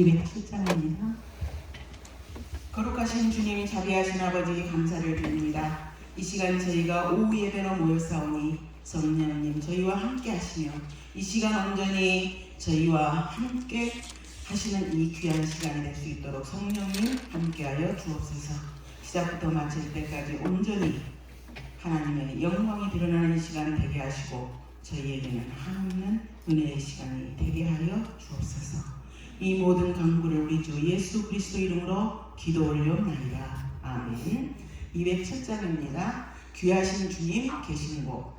207장입니다. 거룩하신 주님, 자비하신 아버지, 감사를 드립니다. 이 시간 저희가 오후 예배로 모였사오니 성령님 저희와 함께 하시며 이 시간 온전히 저희와 함께 하시는 이 귀한 시간이 될 수 있도록 성령님 함께하여 주옵소서. 시작부터 마칠 때까지 온전히 하나님의 영광이 드러나는 이 시간 되게 하시고 저희에게는 한없는 은혜의 시간이 되게 하여 주옵소서. 이 모든 간구를 우리 주 예수 그리스도 이름으로 기도 올려옵나이다. 아멘. 207장입니다. 귀하신 주님 계신 곳.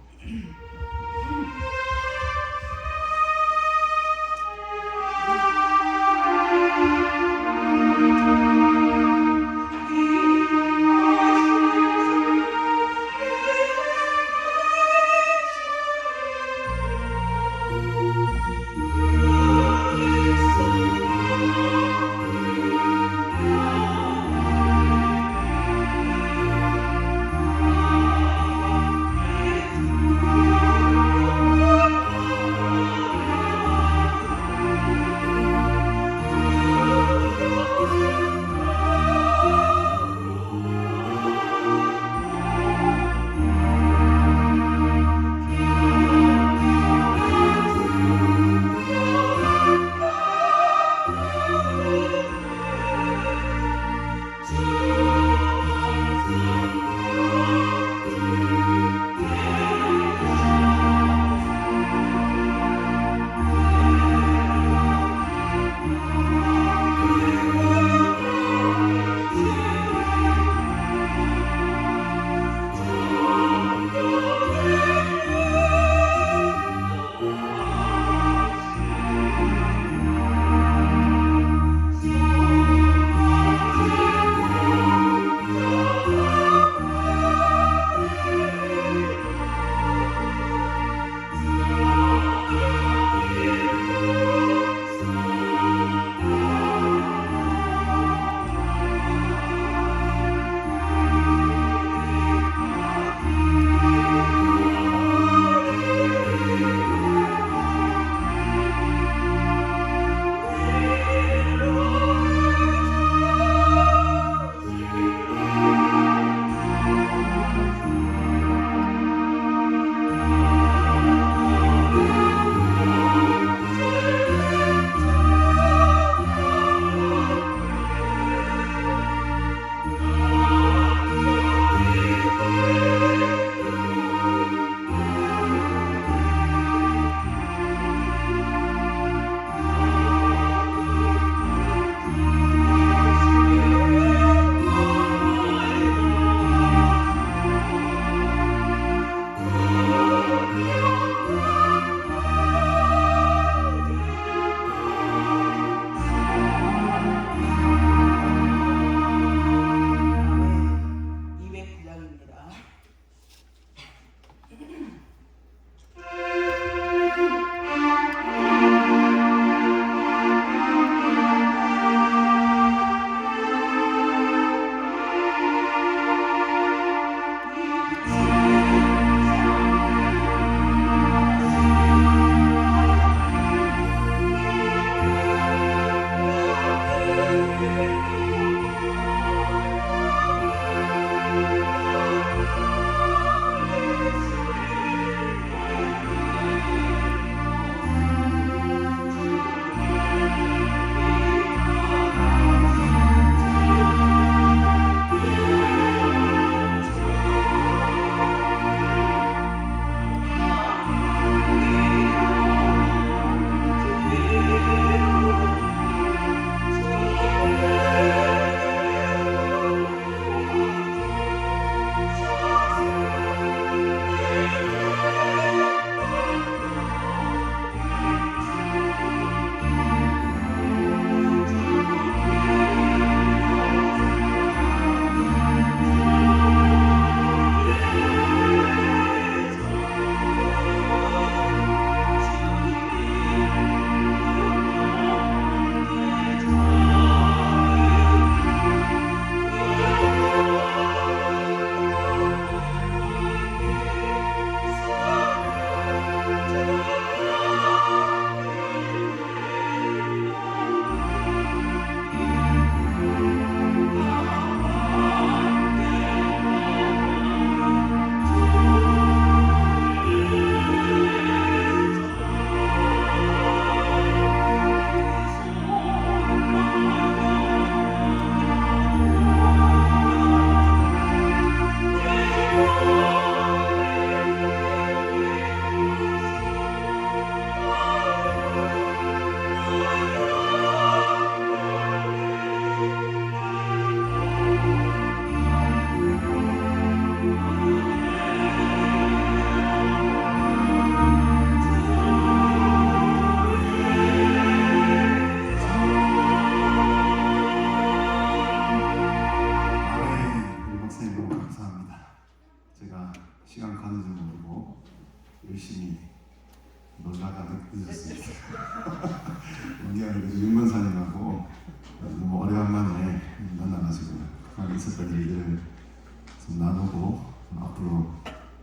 앞으로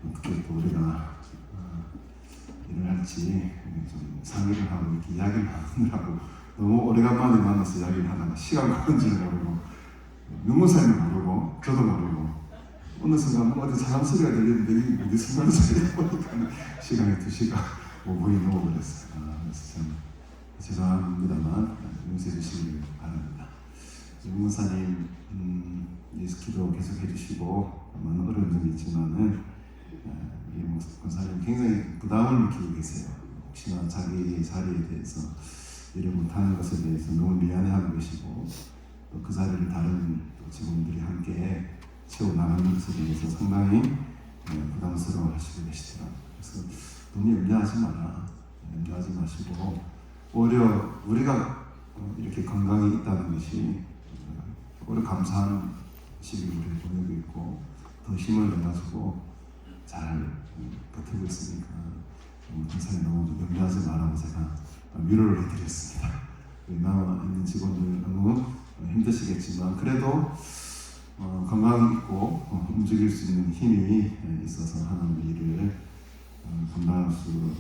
어떻게 또 우리가 일을 할지 좀 상의를 하고 이렇게 이야기를 하느라고 너무 오래간만에 만나서 이야기를 하다가 시간 가는 줄 모르고 윤무사님도 모르고 저도 모르고 어느 순간 어디 사람 소리가 들리는데 이게 어디 순간 소리가 보니까 시간이 2시간 5분이 넘어버렸어요. 그래서 참 죄송합니다만 용서해 주시길 바랍니다. 윤무사님 기도 계속 해주시고 많은 어려운 점이 있지만은 이 목사님 굉장히 부담을 느끼고 계세요. 혹시나 자기의 자리에 대해서 일을 못하는 것에 대해서 너무 미안해하고 계시고 또 그 자리를 다른 직원들이 함께 채워나가는 것에 대해서 상당히 부담스러워 하시고 계시더라고요. 그래서 너무 염려하지 마라. 염려하지 마시고 오히려 우리가 이렇게 건강이 있다는 것이 오히려 감사한 시기를 우리가 보내고 있고 더 힘을 내가지고 잘 버티고 있으니까 감사히 너무 염려하지 말라고 제가 위로를 해드렸습니다. 남아있는 직원들 너무 힘드시겠지만 그래도 건강이 있고 움직일 수 있는 힘이 있어서 하는 일을 감당할 수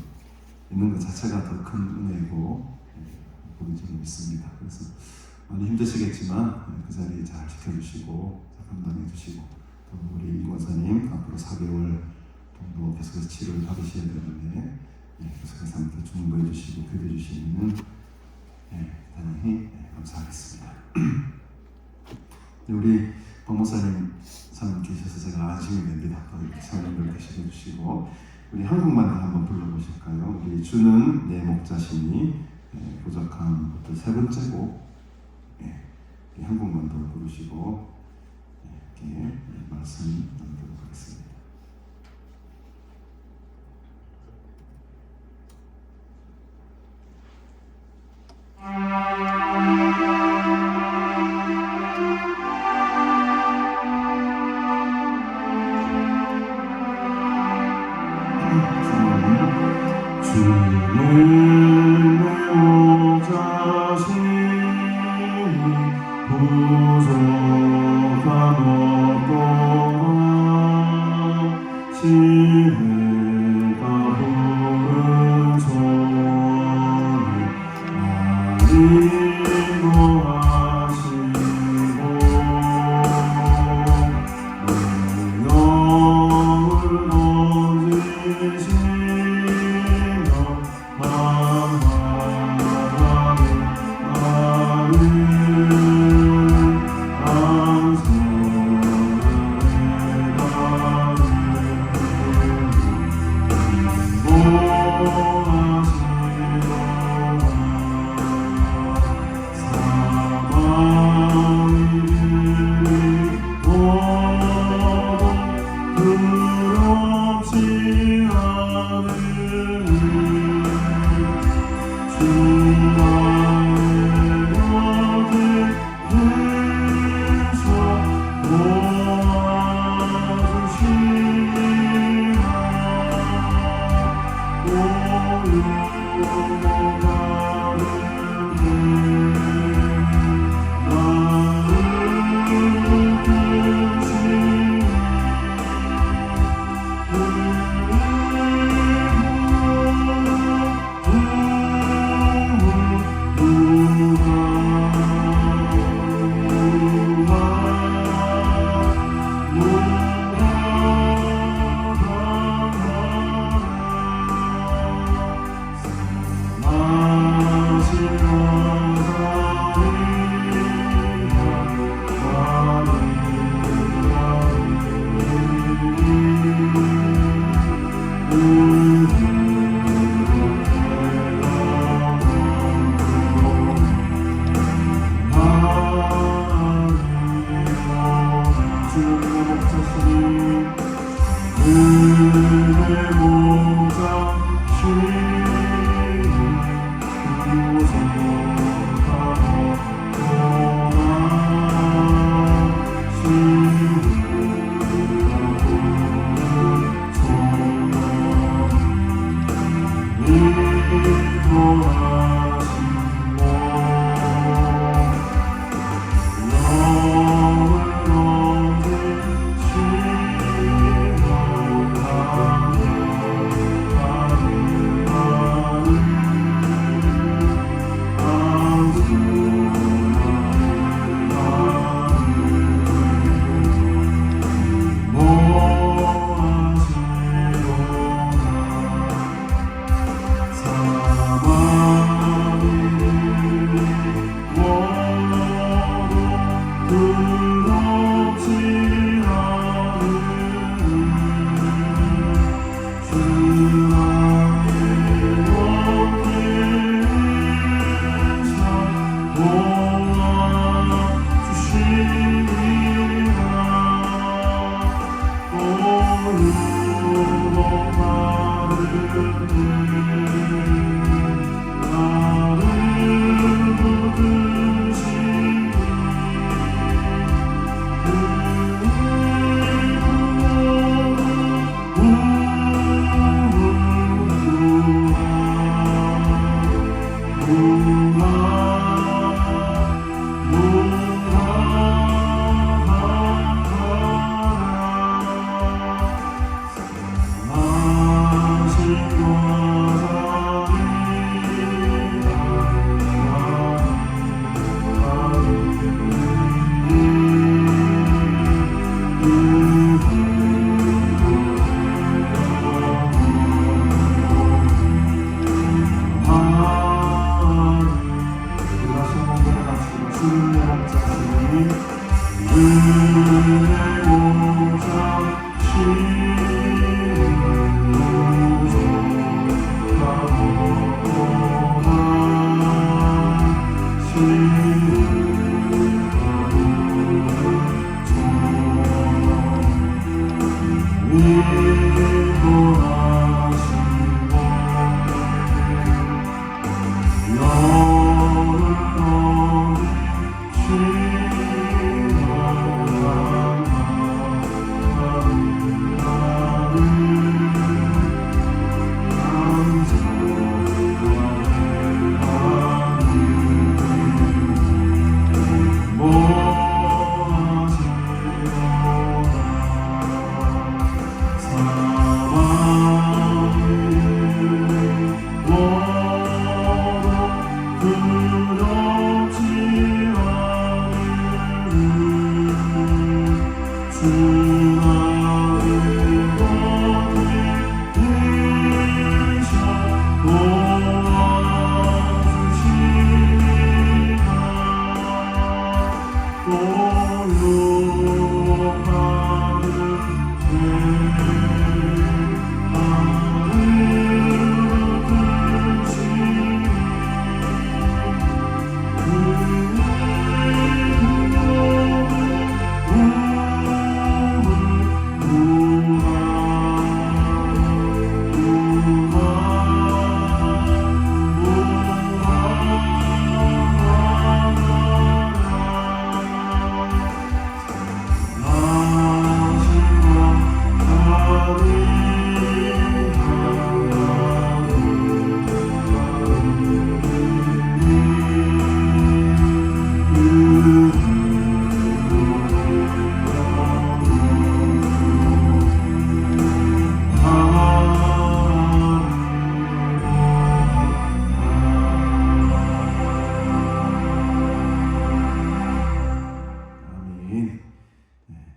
있는 것 자체가 더 큰 은혜이고 그런 점이 있습니다. 그래서 많이 힘드시겠지만 그 자리에 잘 지켜주시고 잘 감당해 주시고 또 우리 임 원사님 앞으로 4개월 정도 계속해서 치료를 받으셔야 되는데 계속해서 함께 중보해 주시고 교대 주시면 대단히 감사하겠습니다. 우리 박 목사님 참 계셔서 제가 안심이 됩니다. 또 이렇게 성령들 계시해 주시고 우리 한국만도 한번 불러보실까요? 우리 주는 내 목자시니 부족한 것도 3번째 곡 한국만도 부르시고 이렇게 말씀 나누도록 하겠습니다. 주는 목자시니 부족함 없고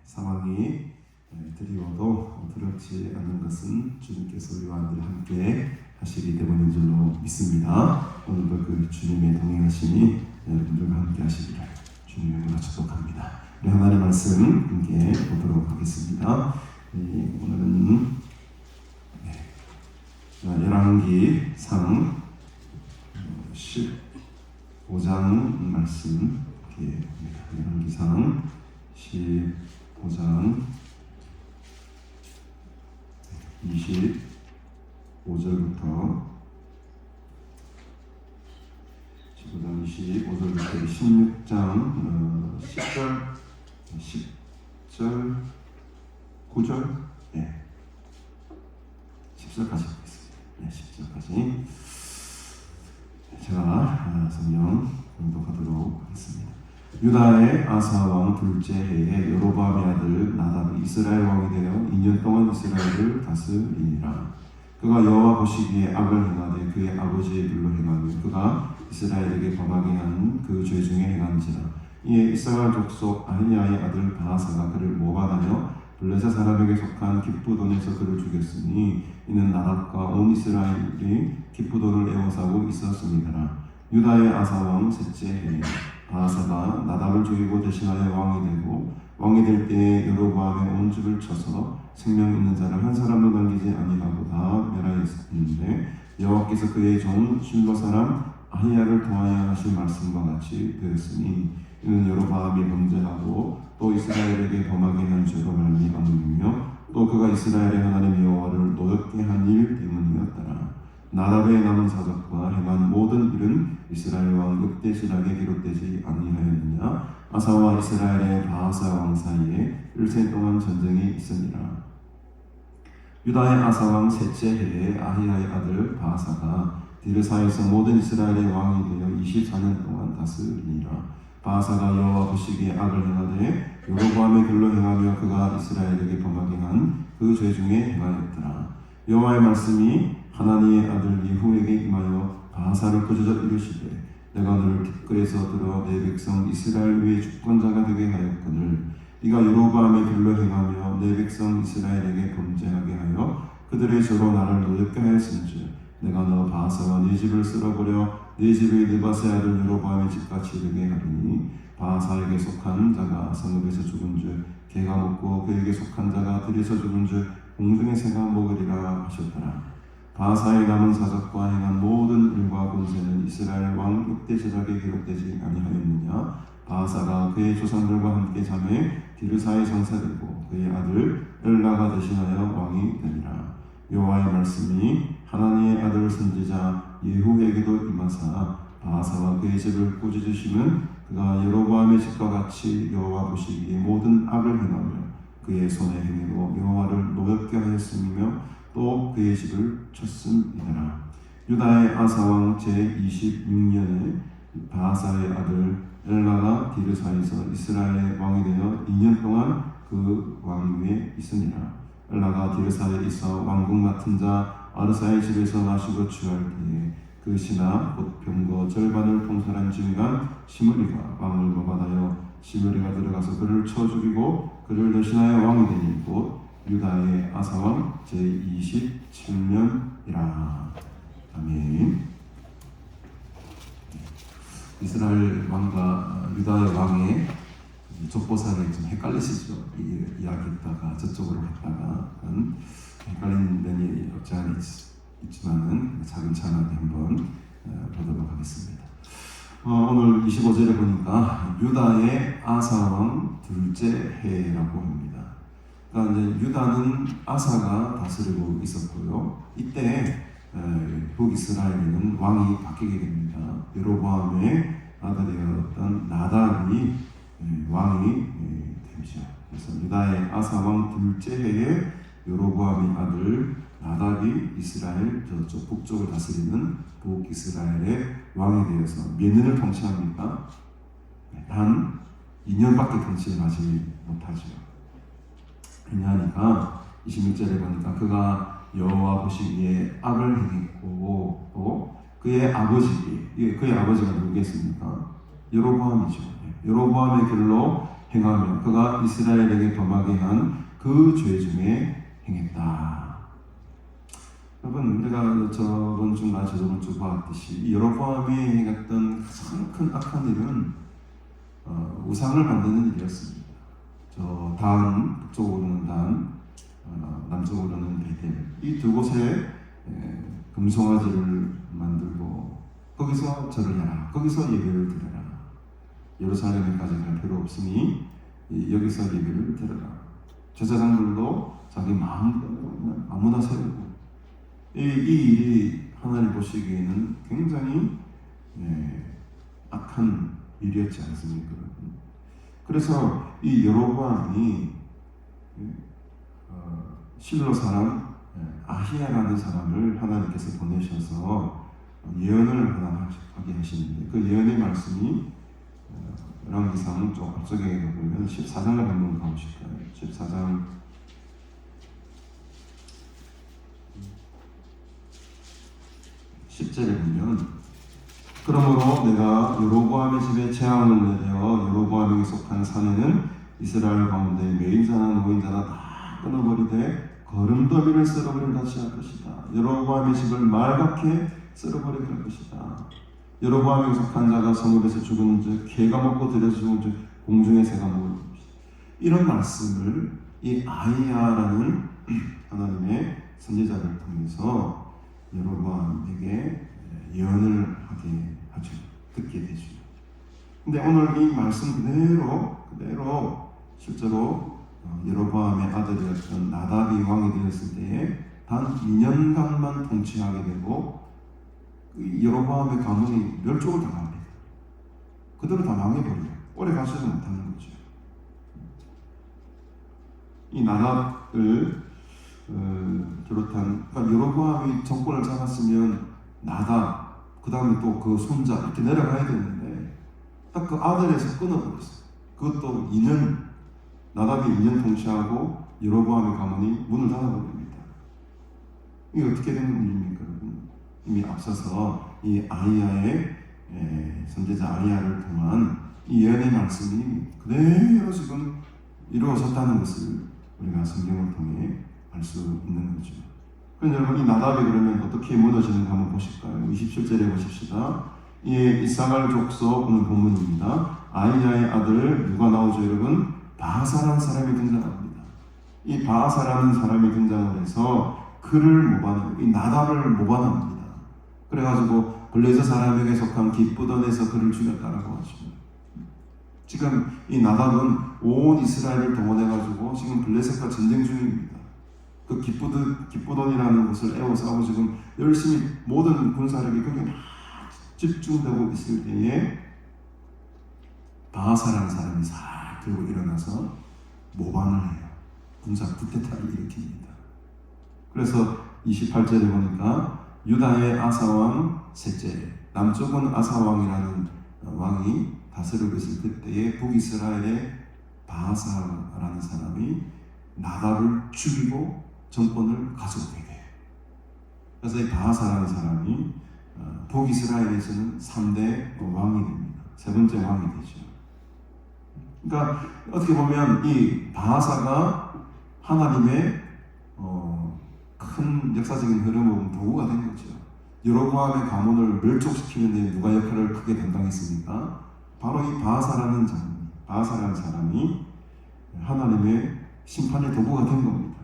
상황이 드리워도 두렵지 않는 것은 주님께서 우리와 늘 함께 하시기 때문인 줄로 믿습니다. 오늘도 그 주님의 동행하심이 여러분들과 함께 하시기를 주님의 이름으로 축복합니다. 우리 하나님의 말씀 함께 보도록 하겠습니다. 오늘은 열왕기상 15장 말씀 열왕기상 15장 25절부터 16장 10절 9절 10절까지 보겠습니다. 10절까지 제가 성령 공독하도록 하겠습니다. 유다의 아사 왕 둘째 해에 여로보암의 아들 나답이 이스라엘 왕이 되어 2년 동안 이스라엘을 다스리니라. 그가 여호와 보시기에 악을 행하되 그의 아버지의 불로 행하며 그가 이스라엘에게 범하게 한 그 죄 중에 행한지라. 이에 이스라엘 족속 아히야의 아들 바하사가 그를 모반하며 블레셋 사람에게 속한 기프돈에서 그를 죽였으니 이는 나답과 온 이스라엘이 기프돈을 에워싸고 있었음이더라. 유다의 아사 왕 셋째 해에 바하사가 나답을 죽이고 대신하여 왕이 되고 왕이 될 때에 여로보암의 온 집을 쳐서 생명 있는 자를 한 사람도 남기지 아니하고 다 멸하였는데 여호와께서 그의 종 실로 사람 아히야를 통하여 하신 말씀과 같이 되었으니 이는 여로보암이 범죄하고 또 이스라엘에게 범하게 한 죄로 말미암음이며 또 그가 이스라엘의 하나님 여호와를 노엽게 한 일 때문이었더라. 나답의 남은 사적과 행한 모든 일은 이스라엘 왕 흑대신하게 기록되지 아니하였느냐. 아사와 이스라엘의 바하사 왕 사이에 1세 동안 전쟁이 있으니라. 유다의 아사 왕 셋째 해에 아히야의 아들 바하사가 디르사에서 모든 이스라엘의 왕이 되어 24년 동안 다스리니라. 바하사가 여호와 보시기에 악을 행하되 여로보암의 길로 행하며 그가 이스라엘에게 범하게 한 그 죄 중에 행하였더라. 여호와의 말씀이 하나니의 아들 예후에게 임하여 바하사를 거저져 이르시되 내가 너를 티끌에서 들어 내 백성 이스라엘 위에 주권자가 되게 하였거늘 네가 여로보암의 길로 행하며 내 백성 이스라엘에게 범죄하게 하여 그들의 죄로 나를 노엽게 하였은즉 내가 너 바하사와 네 집을 쓸어버려 네 집의 느바세 아들 여로보암의 집같이 되게 하리니 바하사에게 속한 자가 성읍에서 죽은 줄 개가 먹고 그에게 속한 자가 들에서 죽은 줄 공중의 새가 먹으리라 하셨더라. 바하사의 남은 사적과 행한 모든 일과 권세는 이스라엘 왕 6대 제작에 기록되지 아니하였느냐. 바하사가 그의 조상들과 함께 잠에 디르사에 장사되고 그의 아들 엘라가 대신하여 왕이 되니라. 여호와의 말씀이 하나님의 아들 선지자 예후에게도 임하사 바하사와 그의 집을 꾸짖으시면 그가 여로보암의 집과 같이 여호와 보시기에 모든 악을 행하며 그의 손의 행위로 여호와를 노엽게 하였으며 또 그의 집을 쳤음이더라. 유다의 아사왕 제26년에 바하사의 아들 엘라가 디르사에서 이스라엘의 왕이 되어 2년 동안 그 왕위에 있으니라. 엘라가 디르사에 있어 왕국 맡은 자 아르사의 집에서 마시고 취할 때에 그 신하 곧 병거 절반을 통솔한 증간 시므리가 왕을 모받아여 시므리가 들어가서 그를 쳐 죽이고 그를 대신하여 왕이 되니 곧 유다의 아사왕 제27년이라. 아멘. 이스라엘 왕과 유다의 왕의 족보사를 좀 헷갈리시죠? 이야기했다가 저쪽으로 갔다가 헷갈리는 면이 없지 않아 있지만은 차근차근하게 한번 보도록 하겠습니다. 오늘 25절에 보니까 유다의 아사왕 둘째 해라고 합니다. 그러니까 이제 유다는 아사가 다스리고 있었고요. 이때 북이스라엘에는 왕이 바뀌게 됩니다. 여로보암의 아들이었던 나답이 왕이 되죠. 그래서 유다의 아사왕 둘째 해에 여로보암의 아들 나답이 이스라엘 저쪽 북쪽을 다스리는 북이스라엘의 왕이 되어서 몇 년을 통치합니까? 단 2년밖에 통치하지 못하죠. 왜냐하니까 26절에 보니까 그가 여호와 보시기에 악을 행했고 또 그의 아버지가 누구겠습니까? 여로보암이죠. 여로보암의 길로 행하며 그가 이스라엘에게 범하게 한 그 죄 중에 행했다. 여러분, 우리가 저번 주나 저번 주 봤듯이 여로보암이 행했던 가장 큰 악한 일은 우상을 만드는 일이었습니다. 저 단, 북쪽으로는 단, 남쪽으로는 베델, 이 두 곳에 금송아지를 만들고 거기서 절을 해라, 거기서 예배를 드려라. 예루살렘에까지 갈 필요 없으니 여기서 예배를 드려라. 제사장들도 자기 마음대로 아무나 세우고 이 일이 하나님 보시기에는 굉장히 악한 일이었지 않습니까? 그래서 이 여로보암이 실로 사람 아히야라는 사람을 하나님께서 보내셔서 예언을 하게 하시는데 그 예언의 말씀이 열왕기상 좀 앞쪽에 보면 14장을 한번 가보실까요? 14장 10절에 보면 그러므로 내가 여로보암의 집에 재앙을 내려 여로보암에게 속한 사내는 이스라엘 가운데 매인자나 노인자나 다 끊어버리되 거름더미를 쓸어버린 같이 할 것이다. 여로보암의 집을 말갛게 쓸어버리게 할 것이다. 여로보암에게 속한 자가 성읍에서 죽은 즉 개가 먹고 들에서 죽은 즉 공중의 새가 먹을 것이다. 이런 말씀을 이 아히야라는 하나님의 선지자를 통해서 여로보암에게 예언을 하게 하죠. 듣게 되죠. 근데 오늘 이 말씀 그대로 실제로 여로보암의 아들이었던 나답이 왕이 되었을 때에 단 2년간만 통치하게 되고 여로보암의 가문이 멸종을 당합니다. 그대로 다 망해버려요. 오래 가지도 못하는 거죠. 이 나답을 비롯한 그러니까 여로보암이 정권을 잡았으면 나답 그 다음에 또 그 손자 이렇게 내려가야 되는데 딱 그 아들에서 끊어버렸어요. 그것도 2년 나답이 2년 통치하고 여로보암의 가문이 문을 닫아버립니다. 이게 어떻게 된 일입니까? 이미 앞서서 이 아히야의 선지자 아히야를 통한 이 예언의 말씀이 그대로 지금 이루어졌다는 것을 우리가 성경을 통해 알 수 있는 거죠. 그럼 여러분 이 나답이 그러면 어떻게 무너지는가 한번 보실까요? 27절에 보십시다. 이 이사갈 족속 오늘 본문입니다. 아이야의 아들 누가 나오죠, 여러분? 바하사라는 사람이 등장합니다. 이 바하사라는 사람이 등장을 해서 그를 모반하고 이 나답을 모반합니다. 그래가지고 블레셋 사람에게 속한 기쁘던에서 그를 죽였다라고 하죠. 지금 이 나답은 온 이스라엘을 동원해가지고 지금 블레셋과 전쟁 중입니다. 그 기쁘돈이라는 곳을 에워싸고 지금 열심히 모든 군사력이 거기에 막 집중되고 있을 때에 바하사라는 사람이 싹 들고 일어나서 모반을 해요. 군사 쿠데타를 일으킵니다. 그래서 28절에 보니까 유다의 아사왕 셋째, 남쪽은 아사왕이라는 왕이 다스리고 있을 그때에 북이스라엘의 바하사라는 사람이 나답을 죽이고 정권을 가져오게 돼요. 그래서 이 바하사라는 사람이 북이스라엘에서는 3대 왕이 됩니다. 세 번째 왕이 되죠. 그러니까 어떻게 보면 이 바하사가 하나님의 큰 역사적인 흐름은 도구가 된 거죠. 여로보암의 가문을 멸족시키는 데 누가 역할을 크게 담당했습니까? 바로 이 바하사라는 사람이 하나님의 심판의 도구가 된 겁니다.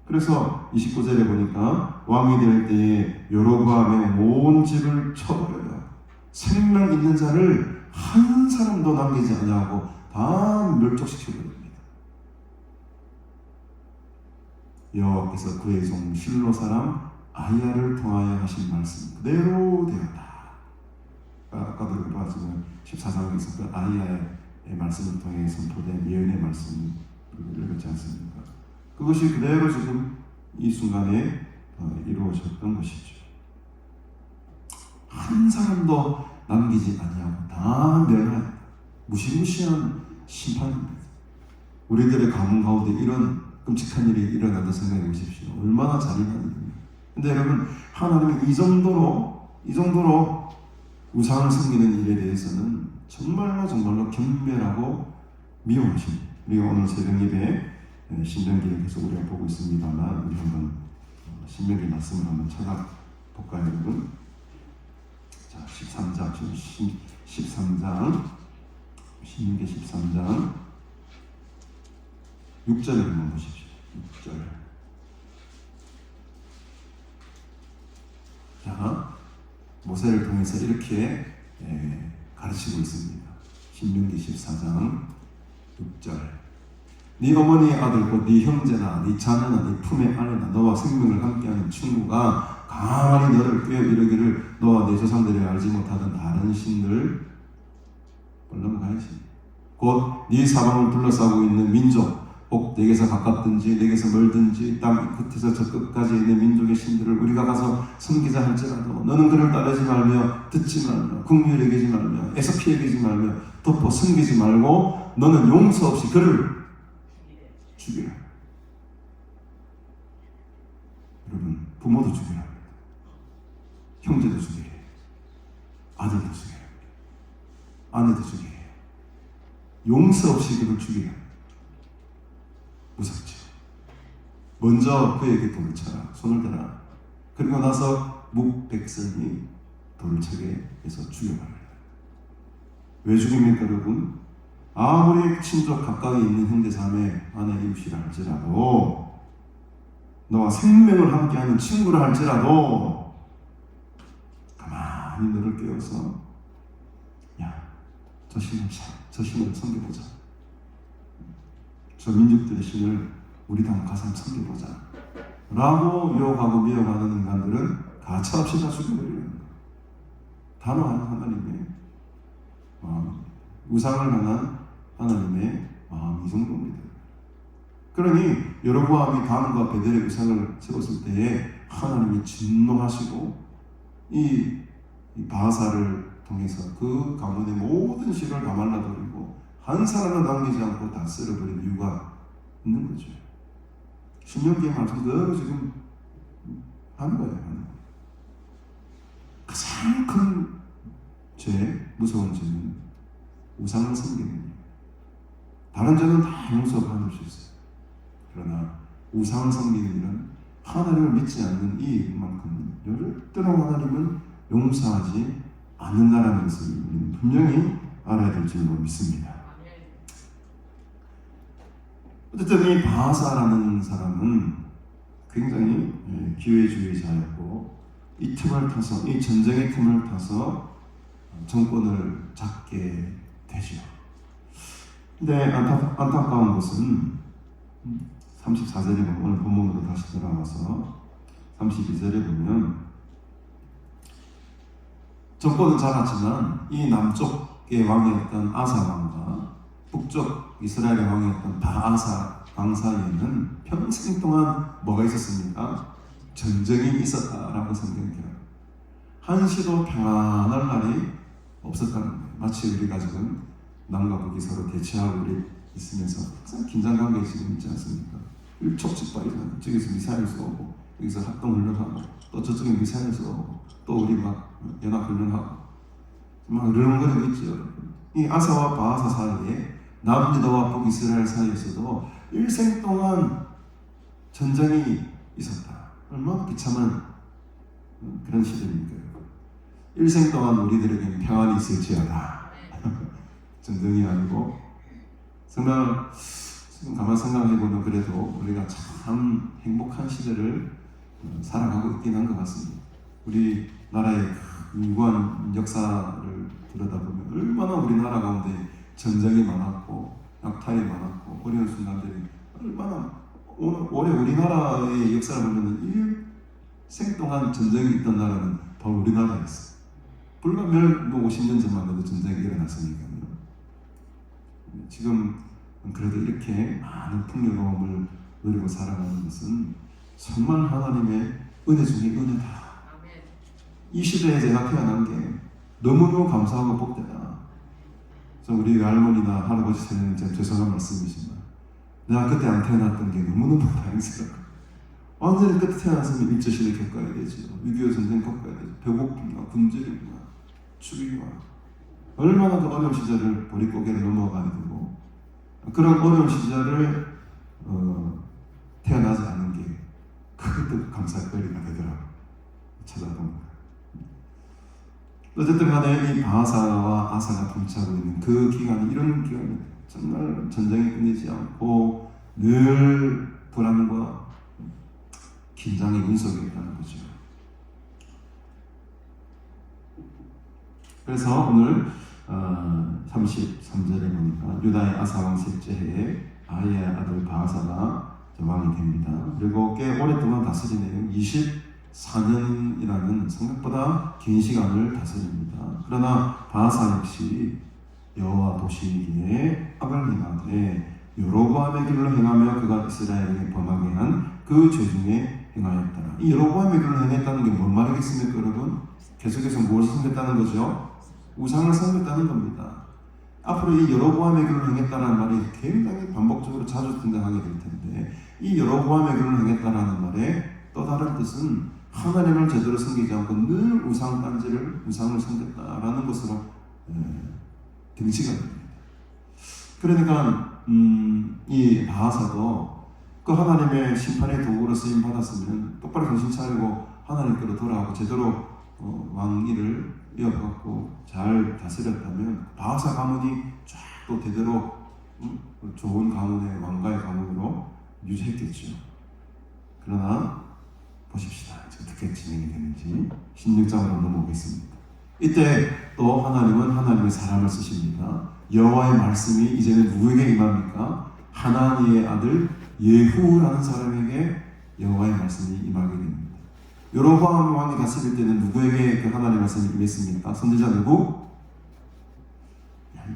그래서 29절에 보니까 왕이 될 때에 여로보암의 온 집을 쳐버려요. 생명 있는 자를 한 사람도 남기지 아니하고 다 멸족시켜버립니다. 여호와께서 그의 종 실로 사람 아이야를 통하여 하신 말씀 그대로 되었다. 아까도 봤지만 14장에서 그 아이야의 말씀을 통해 선포된 예언의 말씀을 읽었지 않습니까? 그것이 그대로 지금 이 순간에 이루어졌던 것이죠. 한 사람도 남기지 아니하고 다 멸하였다. 무시무시한 심판입니다. 우리들의 가문 가운데 이런 끔찍한 일이 일어난다 생각해 보십시오. 얼마나 잔인한 일입니까? 근데 여러분, 하나님은 이 정도로 우상을 섬기는 일에 대해서는 정말로 겸멸하고 미워하십니다. 우리가 오늘 새벽 예배 신명기를 계속 우리가 보고 있습니다만 우리 한번 신명기 말씀을 한번 찾아볼까요, 여러분? 자, 13장 신명기 13장 6절을 한번 보십시오. 6절. 자, 모세를 통해서 이렇게 가르치고 있습니다. 신명기 14장 6절. 네 어머니의 아들 곧 네 형제나 네 자녀나 네 품의 아내나 너와 생명을 함께하는 친구가 가만히 너를 꿰어 이르기를 너와 네 조상들이 알지 못하던 다른 신들 넘어가야지. 곧 네 사방을 둘러싸고 있는 민족 혹 내게서 가깝든지 내게서 멀든지 땅 끝에서 저 끝까지 있는 민족의 신들을 우리가 가서 섬기자 할지라도 너는 그를 따르지 말며 듣지 말며 국률 여기지 말며 애서 피해 여기지 말며 덮어 섬기지 말고 너는 용서 없이 그를 죽이라. 여러분, 부모도 죽이라 합니다. 형제도 죽이라 해요. 아들도 죽이라 합니다. 아내도 죽이라 해요. 용서 없이 그를 죽이라 합니다. 무섭죠. 먼저 그에게 돌을 쳐라. 손을 대라. 그리고 나서 묵백성이 돌을 차게 해서 죽여버려요. 왜 죽입니까, 여러분? 아무리 친족 가까이 있는 형제자매 아내 이웃이라 할지라도 너와 생명을 함께하는 친구라 할지라도 가만히 너를 깨워서 야, 저 신을 섬겨보자. 저 민족들의 신을 우리도 한번 가서 섬겨보자 라고 유혹하고 미워하는 인간들은 가차없이 다 죽여버리는 거예요. 단호한 하나님의 우상을 향한 하나님의 마음이 정도입니다. 그러니 여로보암이 다음과 베델의 우상을 세웠을 때에 하나님이 진노하시고 이 바하사를 통해서 그 가문의 모든 실을 다 말라버리고 한 사람을 남기지 않고 다 쓸어버린 이유가 있는 거죠. 신명기의 말씀 그대로 지금 하는 거예요. 가장 큰 죄, 무서운 죄는 우상을 섬기는 거예요. 다른 죄는 다 용서받을 수 있어요. 그러나 우상을 섬기는 일은 하나님을 믿지 않는 이 일만큼 절대로 하나님은 용서하지 않는다는 것을 우리는 분명히 알아야 될 줄로 믿습니다. 어쨌든 이 바하사라는 사람은 굉장히 기회주의자였고 이 틈을 타서, 이 전쟁의 틈을 타서 정권을 잡게 되죠. 근데 안타까운 것은 34절에 보면, 오늘 본문으로 다시 돌아와서 32절에 보면 정권은 잡았지만 이 남쪽의 왕이었던 아사 왕과 북쪽 이스라엘의 왕이었던 바아사 왕 사이에는 평생 동안 뭐가 있었습니까? 전쟁이 있었다라고 성경이 기록합니다. 한시도 평안할 날이 없었다는 거예요. 마치 우리가 지금 남과 북이 서로 대치하고 있으면서 항상 긴장관계에 지금 있지 않습니까? 일촉즉발이잖아요. 저기서 미사일 쏘고 여기서 합동훈련하고 또 저쪽에 미사일 쏘고 또 우리 막 연합훈련하고 막 이러는 있죠. 이 아사와 바하사 사이에 남유다와 북이스라엘 사이에서도 일생 동안 전쟁이 있었다. 얼마나 비참한 그런 시대입니까? 일생 동안 우리들에게는 평안이 있을지어다. 전쟁이 아니고 정말 지금 가만 생각해보면 그래도 우리가 참 행복한 시대를 살아가고 있긴 한 것 같습니다. 우리 나라의 무고한 역사를 들여다보면 얼마나 우리나라 가운데 전쟁이 많았고 약탈이 많았고 어려운 순간들이 얼마나 올해 우리나라의 역사를 보면 일생 동안 전쟁이 있던 나라는 바로 우리나라였어요. 불과 50년 전만 해도 전쟁이 일어났으니까요. 지금 그래도 이렇게 많은 풍요로움을 누리고 살아가는 것은 정말 하나님의 은혜 중에 은혜다. 이 시대에 제가 태어난 게 너무너무 감사하고 복되다. 우리 할머니나 할아버지 세대는 참 죄송한 말씀이지만 내가 그때 안 태어났던 게 너무너무 다행스럽고 완전히 그때 태어났으면 일제시대 겪어야 되죠. 6.25 전쟁 겪어야 되죠. 배고픔과 굶주림과 추위와 얼마나 그 어려운 시절을 보릿고개를 넘어가야 되고 그런 어려운 시절을 태어나지 않은 게 그것도 감사거리가 되더라고요. 찾아보면. 어쨌든 간에 이 바하사와 아사가 통치하고 있는 그 기간이 이런 기간이 정말 전쟁이 끝나지 않고 늘 불안과 긴장의 운석이 있다는 거죠. 그래서 오늘 33절에 보니까 유다의 아사 왕 셋째 해에 아이의 아들 바하사가 왕이 됩니다. 그리고 꽤 오랫동안 다스리네요. 24년이라는 생각보다 긴 시간을 다스립니다. 그러나 바하사 역시 여호와 보시기에 악을 행하되 여로보암의 길로 행하며 그가 이스라엘에게 범하게 한 그 죄 중에 행하였더라. 이 여로보암의 길로 행했다는 게 뭔 말이겠습니까, 여러분? 계속해서 무엇을 섬겼다는 거죠? 우상을 섬겼다는 겁니다. 앞으로 이 여로보암의 길로 행했다는 말이 굉장히 반복적으로 자주 등장하게 될 텐데 이 여로보암의 길로 행했다는 말의 또 다른 뜻은 하나님을 제대로 섬기지 않고 늘 우상을 섬겼다라는 것으로 등치가 됩니다. 그러니까 이 바하사도 그 하나님의 심판의 도구로 쓰임 받았으면 똑바로 정신 차리고 하나님께로 돌아오고 제대로 왕위를 이어받고 잘 다스렸다면 바하사 가문이 쫙 또 대대로 좋은 가문의 왕가의 가문으로 유지했겠죠. 그러나 보십시다. 어떻게 진행이 되는지 16장으로 넘어오겠습니다. 이때 또 하나님은 하나님의 사람을 쓰십니다. 여호와의 말씀이 이제는 누구에게 임합니까? 하나니의 아들 예후라는 사람에게 여호와의 말씀이 임하게 됩니다. 여로보암 왕이 다스릴 때는 누구에게 그 하나님의 말씀이 임했습니까? 선지자 누구?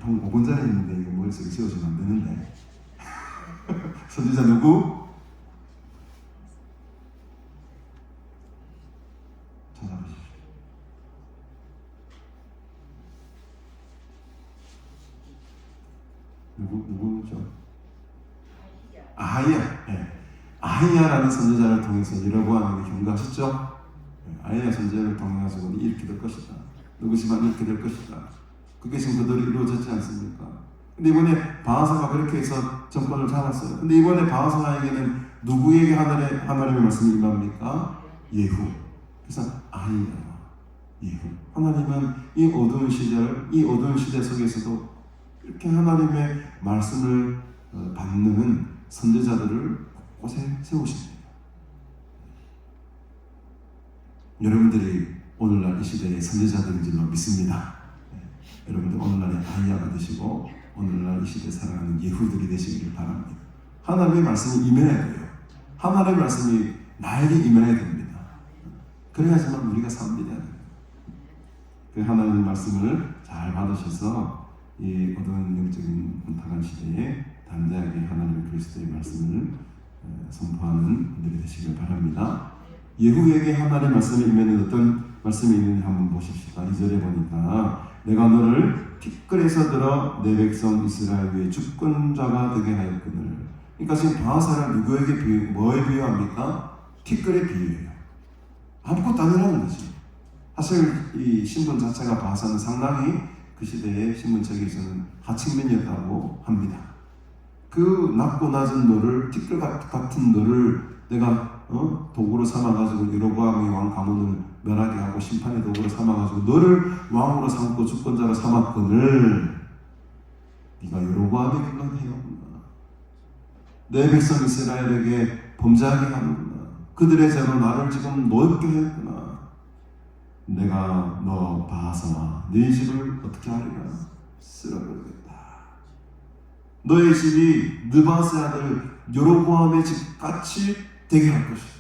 방금 5분 전에 있는데 이거 머릿속에 지워지면 안 되는데 선지자 누구? 찾아보십시오. 누구죠? 아히야. 네. 아히야라는 선지자를 통해서 여로보암에게 경고하셨죠? 네. 아히야 선지자를 통해서 이렇게 될 것이다. 누구지만 이렇게 될 것이다. 그게 지금 그대로 이루어졌지 않습니까? 근데 이번에 바하사가 그렇게 해서 정권을 잡았어요. 근데 이번에 바하사에게는 누구에게 하나님의 말씀이 임합니까? 예후. 그래서 아히야. 예후. 하나님은 이 어두운 시대 속에서도 이렇게 하나님의 말씀을 받는 선지자들을 곳곳에 세우십니다. 여러분들이 오늘날 이 시대의 선지자들인 줄로 믿습니다. 여러분들 오늘날의 아이야가 되시고 오늘날 이 시대 살아가는 예후들이 되시기를 바랍니다. 하나님의 말씀이 임해야 돼요. 하나님의 말씀이 나에게 임해야 됩니다. 그래야지만 우리가 삽니다. 그 하나님의 말씀을 잘 받으셔서 이 어두운 영적인 혼탁한 시대에 담대하게 하나님의 그리스도의 말씀을 선포하는 분들이 되시길 바랍니다. 예후에게 하나님의 말씀이 임하는 어떤 말씀이 있는지 한번 보십시다. 2절에 보니까 내가 너를 티끌에서 들어 내 백성 이스라엘 위에 주권자가 되게 하였거늘. 그러니까 지금 바하사를 누구에게 뭐에 비유합니까? 티끌에 비유해요. 아무것도 아니라는 거지. 사실 이 신분 자체가 바하사는 상당히 그 시대의 신분책에서는 하층민이었다고 합니다. 그 낮고 낮은 너를, 티끌 같은 너를 내가 도구로 삼아가지고 여로보암의 왕 가문을 멸하게 하고 심판의 도구로 삼아가지고 너를 왕으로 삼고 주권자로 삼았거늘 네가 여로보암의 길로 행하구나. 내 백성 이스라엘에게 범죄하게 하는구나. 그들의 죄로 나를 지금 노엽게 했구나. 내가 너 바하사와 네 집을 어떻게 하리라? 쓸어버리겠다. 너의 집이 느바스의 아들 여로보암의 집같이 되게 할 것이다.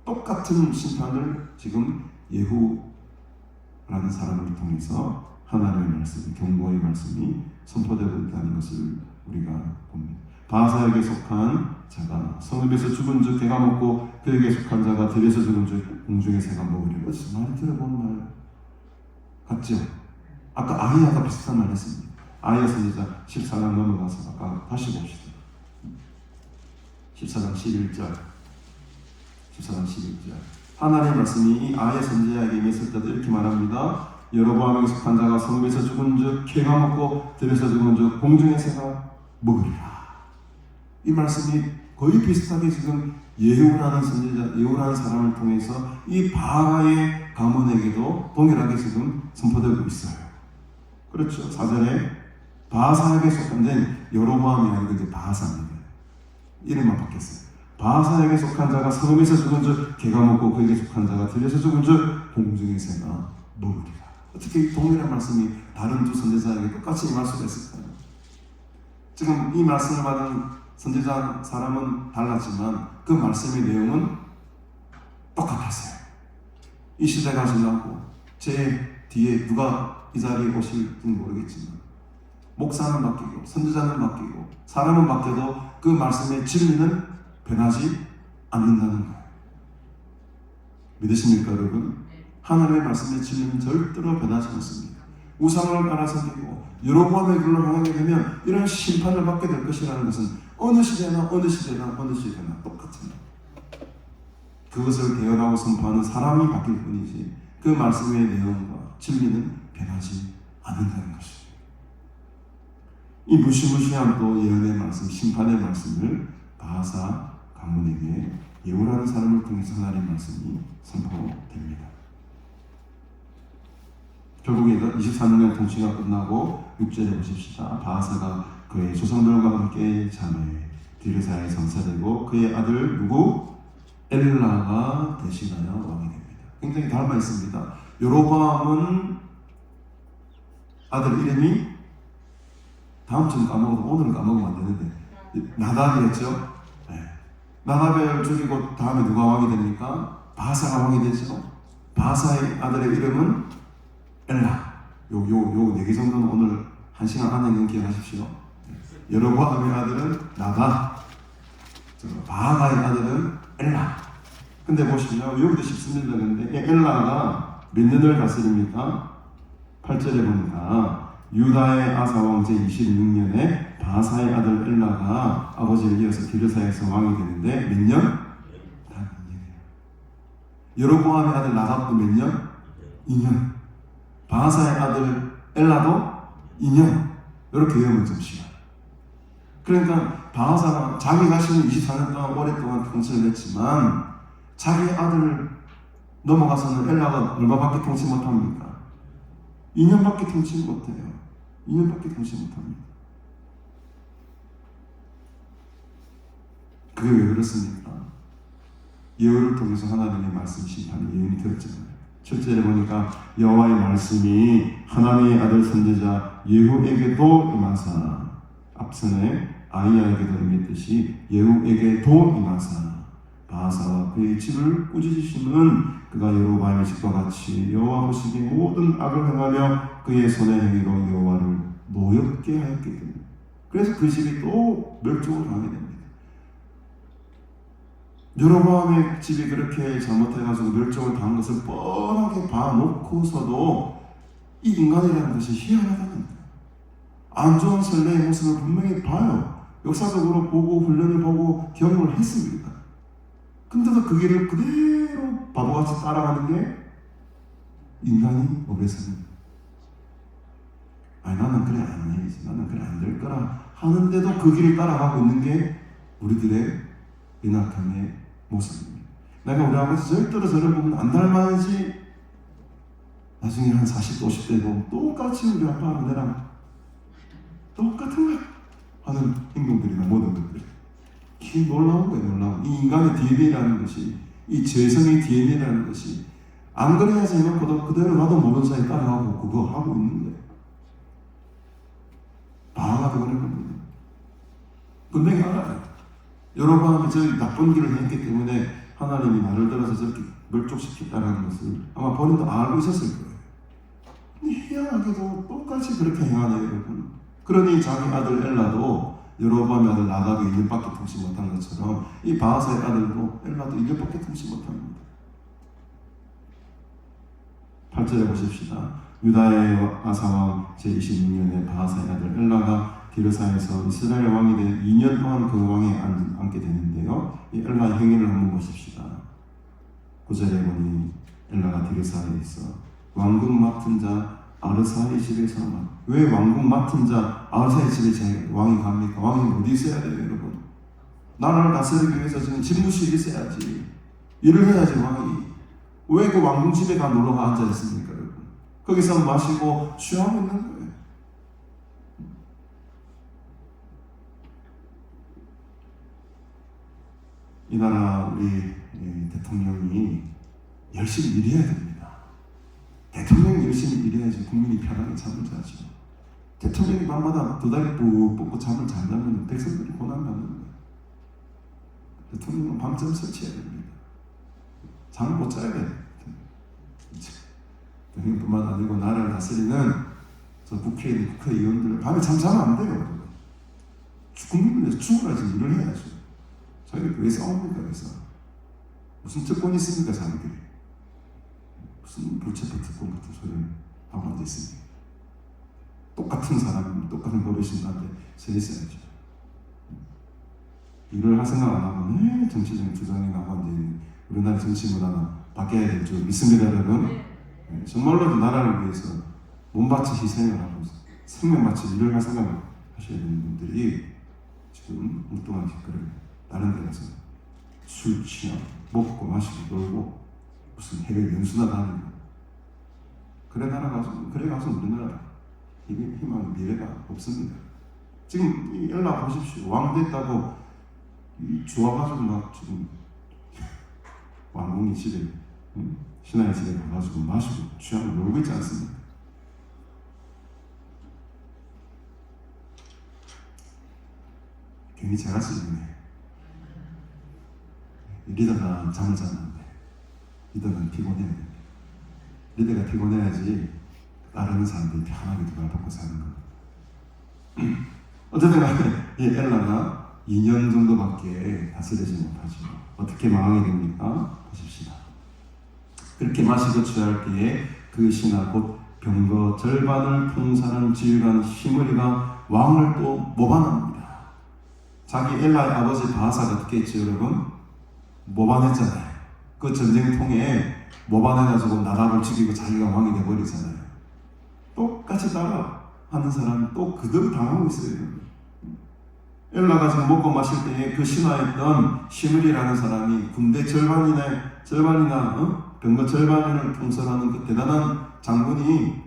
똑같은 심판을 지금 예후라는 사람을 통해서 하나님의 말씀, 경고의 말씀이 선포되고 있다는 것을 우리가 봅니다. 바하사에게 속한 자가 성읍에서 죽은 즉 개가 먹고 그에게 속한 자가 들에서 죽은 즉 공중의 새가 먹으리라. 많이 들어본 말 같죠? 아까 아이야가 비슷한 말 했습니다. 아이야 선지자 14장 넘어가서 아까 다시 봅시다. 14장 11절 하나님의 말씀이 이 아이야 선지자에게 임했을 때도 이렇게 말합니다. 여로보암에게 속한 자가 성읍에서 죽은 즉 개가 먹고 들에서 죽은 즉 공중의 새가 먹으리라. 이 말씀이 거의 비슷하게 지금 예후라는 선지자, 예후라는 사람을 통해서 이 바하의 가문에게도 동일하게 지금 선포되고 있어요. 그렇죠. 4절에 바하사에게 속한 데는 여로보암이 아니고 이제 바하사입니다. 이름만 바뀌었어요. 바하사에게 속한 자가 성읍에서 죽은 즉 개가 먹고 그에게 속한 자가 들에서 죽은 즉 공중의 새가 먹으리라. 어떻게 동일한 말씀이 다른 두 선지자에게 똑같이 임할 수가 있을까요? 지금 이 말씀을 받은 선지자 사람은 달랐지만 그 말씀의 내용은 똑같았어요. 이 시대가 지나고 제 뒤에 누가 이 자리에 오실지는 모르겠지만 목사는 바뀌고 선지자는 바뀌고 사람은 바뀌어도 그 말씀의 진리는 변하지 않는다는 거예요. 믿으십니까 여러분? 하나님의 말씀의 진리는 절대로 변하지 않습니다. 우상을 따라 섬기고 여로보암의 길로 향하게 되면 이런 심판을 받게 될 것이라는 것은 어느 시대나 똑같습니다. 그것을 대언하고 선포하는 사람이 바뀔 뿐이지 그 말씀의 내용과 진리는 변하지 않는다는 것입니다. 이 무시무시한 또 예언의 말씀, 심판의 말씀을 바하사 가문에게 예후라는 사람을 통해서 하나님의 말씀이 선포됩니다. 결국에 24년의 통치가 끝나고 6절에 보십시다. 바하사가 그의 조상들과 함께 자매 디르사에 성사되고 그의 아들 누구? 엘라가 대신하여 왕이 됩니다. 굉장히 닮아 있습니다. 여로보암은 아들 이름이 다음 주는 까먹어도 오늘은 까먹으면 안 되는데 나답이었죠. 네. 나답을 죽이고 다음에 누가 왕이 됩니까? 바하사가 왕이 되죠. 바하사의 아들의 이름은 엘라. 요 4개 정도는 오늘 1시간 안에 기억하십시오. 여로보암의 아들은 나답, 바하가의 아들은 엘라. 근데 보시면 여기도 쉽습니다. 근데 엘라가 몇 년을 다스립니까? 8절에 보니까 유다의 아사왕 제26년에 바하사의 아들 엘라가 아버지를 이어서 디르사에서 왕이 되는데 몇 년? 단 2년이에요. 여로보암의 아들 나답도 몇 년? 2년. 바하사의 아들 엘라도 2년. 이렇게 외우면 좀 쉬워요. 그러니까 바하사가 자기 자신은 24년 동안 오랫동안 통치를 했지만 자기 아들을 넘어가서는 엘라가 얼마밖에 통치 못합니까? 2년밖에 통치 못해요. 2년밖에 통치 못합니다. 그게 왜 그렇습니까? 예후를 통해서 하나님의 말씀 심판이 예언이 되었잖아요. 7절에 보니까 여호와의 말씀이 하나님의 아들 선지자 예후에게도 임하사, 앞선에 아이야에게도 임했듯이 예후에게도 임하사 바하사와 그의 집을 꾸짖으시는 그가 여로보암의 집과 같이 여호와 보시기에 모든 악을 행하며 그의 손의 행위로 여호와를 노엽게 하였기 때문에, 그래서 그 집이 또 멸종을 당하게 됩니다. 여로보암의 집이 그렇게 잘못해가지고 멸종을 당한 것을 뻔하게 봐놓고서도 이 인간이라는 것이 희한하다는 거예요. 안 좋은 선례의 모습을 분명히 봐요. 역사적으로 보고 훈련을 보고 경험을 했습니다. 근데도 그 길을 그대로 바보같이 따라가는 게 인간이 어려서는, 아니 나는 그래 안 해야지, 나는 그래 안 될 거라 하는데도 그 길을 따라가고 있는 게 우리들의 연약함의 모습입니다. 내가 우리 아버지 절대로 저를 보면 안 닮아야지, 나중에 한 40대 50대 보면 똑같이 우리 아빠랑 내랑 똑같은 거야 하는 행동들이나 모든 것들이, 이게 놀라운 거예요. 놀라운. 이 인간의 DNA라는 것이, 이 죄성의 DNA라는 것이 안 그래야지 해놓고도 그대로 나도 모르는 사이에 따라가고 그거 하고 있는 거예요. 바하가 그거는 겁니다. 분명히 알아요. 여로보암이 저기 나쁜 길을 했기 때문에 하나님이 나를 들어서 저렇게 멸족시켰다는 것을 아마 본인도 알고 있었을 거예요. 근데 희한하게도 똑같이 그렇게 행하네요, 여러분. 그러니 자기 아들 엘라도 여로보암의 아들 나답이 1년밖에 통치 못한 것처럼 이 바하사의 아들도 엘라도 1년밖에 통치 못합니다. 8절에 보십시다. 유다의 아사왕 제26년에 바하사의 아들 엘라가 디르사에서 이스라엘 왕이 된 2년 동안 그 왕에 앉게 되는데요. 이 엘라의 행위를 한번 보십시다. 9절에 보니 엘라가 디르사에 있어 왕국 맡은 자 아르사의 집에서, 왜 왕국 맡은 자 아르사의 집에 제 왕이 갑니까? 왕이 어디 있어야 돼요, 여러분? 나라를 다스리기 위해서 지금 집무실이 있어야지, 일을 해야지. 왕이 왜 그 왕궁 집에 가 놀러가 앉아 있습니까, 여러분? 거기서 마시고 취하고 있는 거예요. 이 나라 우리 대통령이 열심히 일해야 됩니다. 대통령이 열심히 일해야지 국민이 편하게 잠을 자죠. 대통령이 밤마다 두 다리 푹 뻗고 잠을 잘 자면 백성들이 고난받는 거예요. 대통령은 밤잠 설치해야 됩니다. 잠을 못 자야 돼요. 대통령뿐만 아니고 나라를 다스리는 저 국회의원, 국회의원들 밤에 잠 자면 안 돼요. 국민을 위해서 죽어야지, 일을 해야죠. 저희가 왜 싸웁니까? 그래서 무슨 특권이 있습니까? 자기들이 무슨 불체포 특권 같은 소리를 하고 앉아있습니다. 똑같은 사람, 똑같은 법의 신한테 서 있어야죠. 일을 할 생각 안 하고 정치적인 주장이 나고 앉아있는 우리나라 정치 문화가 바뀌어야 될 줄 믿습니다, 여러분. 정말로 나라를 위해서 몸바쳐 희생을 하고 생명 바쳐 일을 할 생각을 하셔야 되는 분들이 지금 엉뚱한 짓거리를 다른 데 가서 술 취하고 먹고 마시고 놀고 무슨 해외 연수나 다니고, 그래 가서 우리나라 희망 미래가 없습니다. 지금 이 엘라 보십시오. 왕 됐다고 좋아가지고 막 지금 왕궁이 집에 신하의 집에 가가지고 마시고 취하고 놀고 있지 않습니까? 괜히 제가 쓰네. 리더가 잠을 잤는데 리더는 피곤해야 됩니다. 리더가 피곤해야지 따르는 사람들이 편하게 누가 받고 사는 거. 어쨌든 간에 이 엘라가 2년 정도밖에 다스리지 못하죠. 어떻게 망하게 됩니까? 보십시다. 그렇게 마시고 취할 때에 그 신하 곧 병거 절반을 통사하는 지휘관 히므리가 왕을 또 모반합니다. 자기 엘라의 아버지 바하사가 어떻게 했죠, 여러분? 모반했잖아요. 그 전쟁통에 모반해가지고 나라를 죽이고 자기가 왕이 돼버리잖아요. 똑같이 따라하는 사람은 또 그대로 당하고 있어요. 엘라가 지금 먹고 마실 때에 그 신하였던 시므리라는 사람이 군대 절반이나 병거 절반을 통솔하는 그 대단한 장군이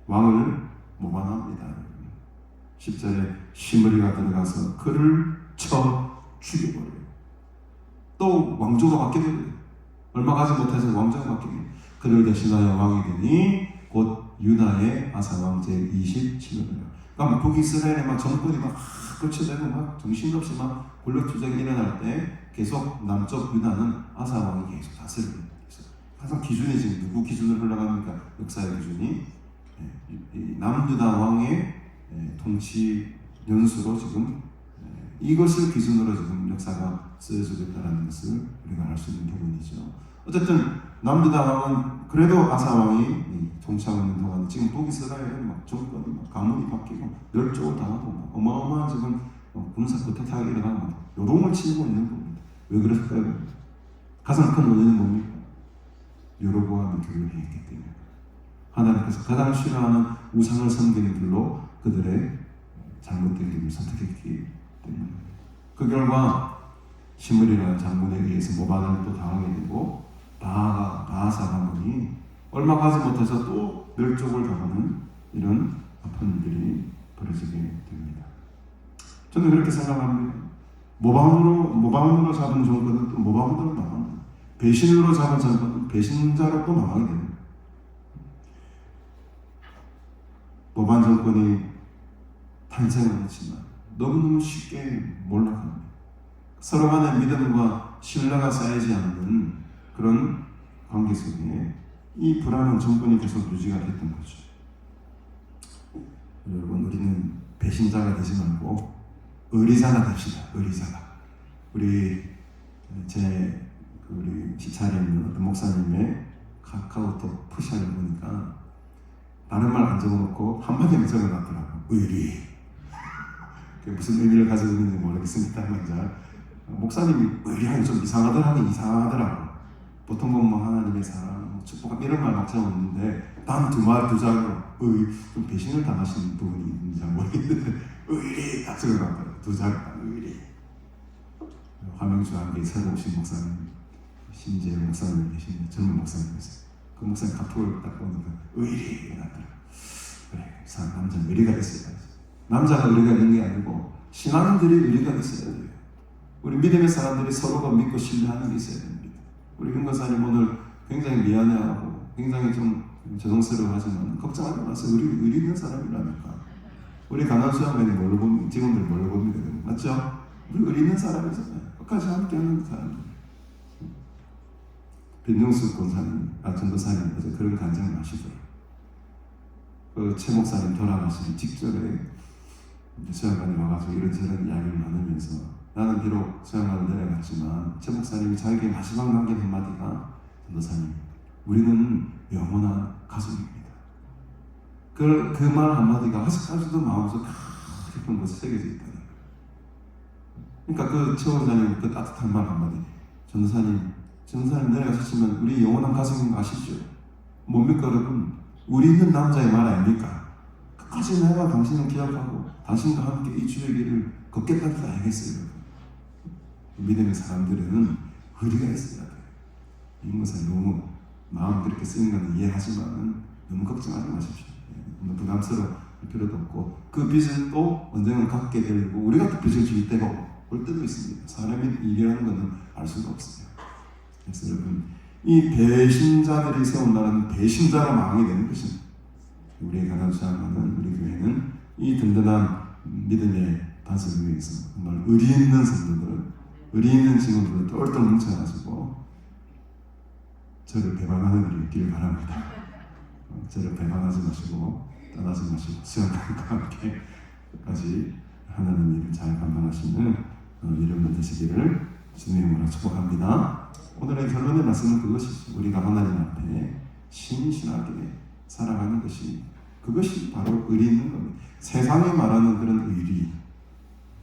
왕을 모방합니다. 10절에 시므리가 들어가서 그를 쳐 죽여버려요. 또 왕조가 바뀌어버려요. 얼마 가지 못해서 왕조가 바뀌어요. 그를 대신하여 왕이 되니 곧 유다의 아사왕 제27년이에요. 그러니까 북이스라엘의 막 정권이 막 거쳐되고 막 정신없이 막 권력 투쟁이 일어날 때 계속 남쪽 유다는 아사왕이 계속 다스리고 있어요. 항상 기준이 지금 누구 기준으로 흘러갑니까? 역사의 기준이 이 남유다 왕의 통치 연수로 지금 이것을 기준으로 지금 역사가 쓰여지고 있다는 것을 우리가 알 수 있는 부분이죠. 어쨌든 남유다 왕은 그래도 아사 왕이 통치하고 있는 동안 지금 북이스라엘의 막 정권이 막 가문이 바뀌고 멸종을 당하고 막 어마어마한 지금 군사 쿠데타가 일어나고 요동을 치고 있는 겁니다. 왜 그랬을까요? 가장 큰 원인은 뭡니까? 여로보암이 교회를 했기 때문에 하나님께서 가장 싫어하는 우상을 섬기는 길로 그들의 잘못된 길을 선택했기 때문에 그 결과 시므리라는 장군에 의해서 모반을 또 당하게 되고 바하사 가문이 얼마 가지 못해서 또 멸종을 당하는 이런 아픈 일들이 벌어지게 됩니다. 저는 그렇게 생각합니다. 모방으로 잡은 정권은 또 모방으로 망합니다. 배신으로 잡은 정권은 배신자로 또 망하게 됩니다. 모방 정권이 탄생은 했지만 너무너무 쉽게 몰락합니다. 서로 간의 믿음과 신뢰가 쌓이지 않는 그런 관계 속에 이 불안한 정권이 계속 유지가 됐던 거죠. 여러분, 우리는 배신자가 되지 말고 의리자가 됩시다. 의리자가. 우리 시차에 있는 어떤 목사님의 카카오톡 푸시를 보니까 다른 말 안 적어놓고 한마디만 적어놨더라고. 의리. 그게 무슨 의미를 가지고 있는지 모르겠습니다만 목사님이 의리하니 좀 이상하더라고. 보통 보면 하나님의 사랑, 축복 이런 말 막 적었는데 단 두 장으로 좀 배신을 당하신 부분이 있는지 모르겠는데 의리 딱 적어놨더라고. 두 장 의리. 화명주 함께 새로 오신 목사님 신재영 목사님 계신데 젊은 목사님이세요. 그 목사님 카톡을 딱 보니까 의리 이러더라고. 그래, 남자는 의리가 있어야지. 남자가 의리가 있는 게 아니고 신앙인들이 의리가 있어야 돼요. 우리 믿음의 사람들이 서로가 믿고 신뢰하는 게 있어야 됩니다. 우리 윤건사님 오늘 굉장히 미안해하고 굉장히 좀 죄송스러워하지만 걱정하지 마세요. 우리 의리 있는 사람이라니까. 우리 강남수양관이 뭘로 봅니까? 직원들 뭘로 봅니까? 맞죠? 우리 의리 있는 사람이잖아요. 끝까지 함께하는 사람들. 변영수 전도사님 어제 그런 간증을 하시더라고요. 그 최 목사님 돌아가시는 직전에 수양관이 와가지고 이런저런 이야기를 나누면서 나는 비록 수양관을 내려갔지만 최 목사님이 자기의 마지막 남긴 한마디가 전도사님, 우리는 영원한 가족입니다. 그 말 한마디가 아직까지도 마음속에 깊은 곳에 새겨져 있다는 거예요. 그러니까 그 최 원장님 그 따뜻한 말 한마디, 전도사님 내려가셨으면 우리 영원한 가족인 거 아시죠? 뭡니까 여러분? 우리 있는 남자의 말 아닙니까? 끝까지 내가 당신을 기억하고 당신과 함께 이 주의 길을 걷겠다는 걸 알겠어요. 믿음의 사람들은 의리가 있어야 돼요. 이것은 너무 마음 그렇게 쓰는 건 이해하지만 너무 걱정하지 마십시오. 너무 부담스러울 필요도 없고 그 빚을 또 언젠가 갖게 되고 우리가 또 빚을 질 때가 올 때도 있습니다. 사람이 일이라는 것은 알 수가 없어요. 그래서 여러분, 이 배신자들이 세운 나라는 배신자로 망하게 되는 것입니다. 우리의 가난수양관은 우리 교회는 이 든든한 믿음의 단서를 위해서 정말 의리 있는 성도들, 의리 있는 직원들을 똘똘 뭉쳐가지고 저를 배반하는 일이 있기를 바랍니다. 저를 배반하지 마시고 떠나지 마시고 수양관과 함께 끝까지 하나님 일을 잘 감당하시는 여러분 되시기를 주님의 이름으로 축복합니다. 오늘의 결론의 말씀은 그것이죠. 우리가 하나님 앞에 신실하게 살아가는 그것이 바로 의리 있는 겁니다. 세상에 말하는 그런 의리,